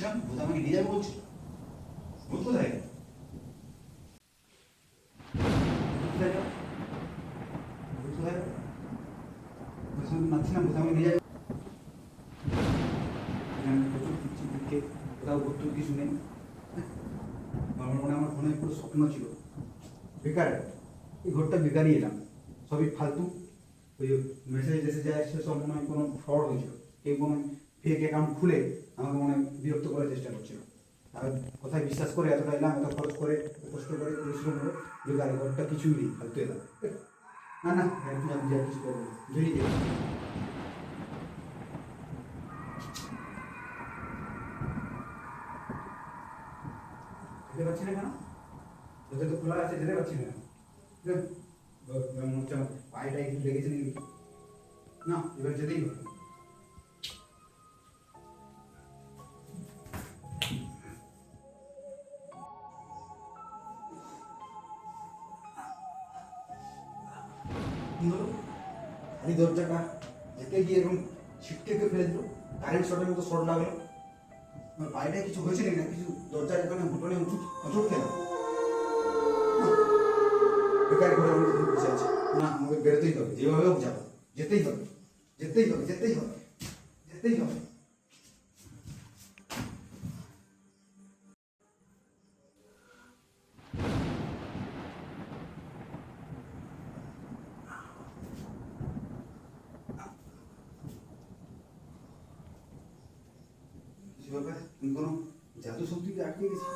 বলছিলাম ভূত আমাকে নিয়ে যাবে বলছিল। ভূত কোথায় গেল? কোথায় গেল? ভূত কোথায় গেল? ভাবছিলাম ভূত আমাকে নিয়ে যাবে। প্রচুর দিচ্ছি দিকে কোথাও ভূত টুত কিছু নেই। আমার মনে হয় পুরো স্বপ্ন ছিল। বেকার, এই ঘরটা বেকারই এলাম, সবই ফালতু। ওই মেসেজ টেসেজ যায় সেসব মনে হয় কোনো ফ্রড হয়েছিল, কেউ কোনো ফেক অ্যাকাউন্ট খুলে আমাকে মনে হয় বিরক্ত করার চেষ্টা করছিল। আর কোথায় বিশ্বাস করে এতটা এলাম, এত খরচ করে, কষ্ট করে, পরিশ্রম করে, বেকার, ঘরটা কিছুই নেই, ফালতু এলাম। না না, একদিন আমি যা কিছু করবো না, বেরিয়ে যাবো। যেতে পারছি না কেন? দরজা তো খোলা আছে, যেতে পারছি না কেন? মনে হচ্ছে আমার পায়েটা একটু লেগেছে নাকি। না, এবার যেতেই হবে। কি হলো? এই দরজাটা যেতে গিয়ে এরকম ছিটকে ফেলে দিল, কারেন্ট শর্টের মতো শর্ট লাগলো। আমার বাইরে কিছু হয়েছে নাকি, না কিছু দরজার এখানে হোটেলে হোঁচট খেলাম। বেকার করে আমি বসে আছি। না, আমাকে বেরোতেই হবে, যেভাবে হোক যাবো, যেতেই হবে, যেতেই হবে, যেতেই হবে, যেতেই হবে। কিছু ব্যাপার, তুমি কোনো জাদু শক্তিতে আটকে গেছি।